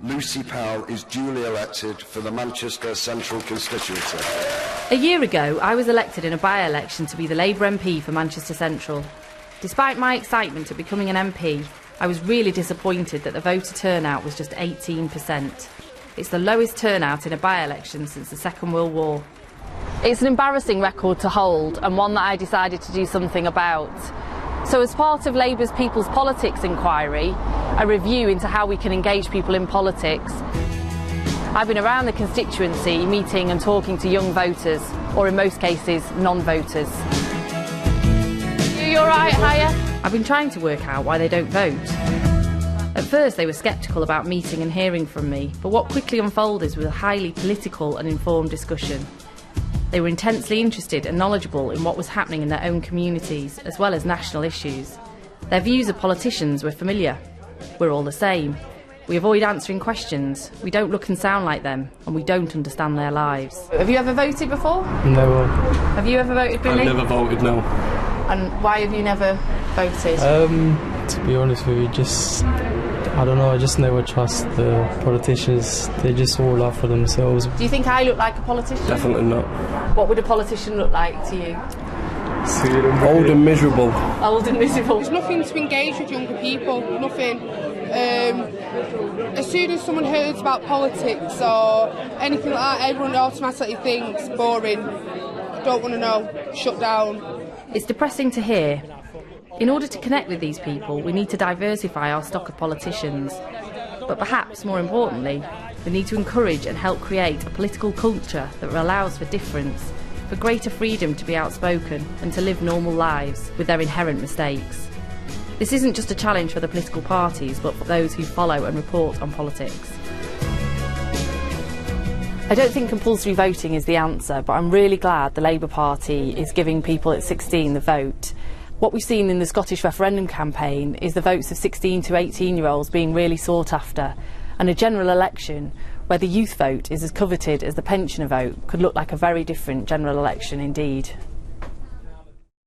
Lucy Powell is duly elected for the Manchester Central constituency. A year ago, I was elected in a by-election to be the Labour MP for Manchester Central. Despite my excitement at becoming an MP, I was really disappointed that the voter turnout was just 18%. It's the lowest turnout in a by-election since the Second World War. It's an embarrassing record to hold, and one that I decided to do something about. So as part of Labour's People's Politics inquiry, a review into how we can engage people in politics, I've been around the constituency meeting and talking to young voters, or in most cases, non-voters. You all right, Hiya? I've been trying to work out why they don't vote. At first they were sceptical about meeting and hearing from me, but what quickly unfolded was a highly political and informed discussion. They were intensely interested and knowledgeable in what was happening in their own communities, as well as national issues. Their views of politicians were familiar. We're all the same. We avoid answering questions, we don't look and sound like them, and we don't understand their lives. Have you ever voted before? Never. Have you ever voted, Billy? I've never voted, no. And why have you never voted? To be honest with you, I don't know, I just never trust the politicians. They just all out for themselves. Do you think I look like a politician? Definitely not. What would a politician look like to you? Old and miserable. Old and miserable. There's nothing to engage with younger people, nothing. As soon as someone hears about politics or anything like that, everyone automatically thinks boring, don't want to know, shut down. It's depressing to hear. In order to connect with these people, we need to diversify our stock of politicians. But perhaps more importantly, we need to encourage and help create a political culture that allows for difference, for greater freedom to be outspoken and to live normal lives with their inherent mistakes. This isn't just a challenge for the political parties, but for those who follow and report on politics. I don't think compulsory voting is the answer, but I'm really glad the Labour Party is giving people at 16 the vote. What we've seen in the Scottish referendum campaign is the votes of 16 to 18-year-olds being really sought after, and a general election where the youth vote is as coveted as the pensioner vote could look like a very different general election indeed.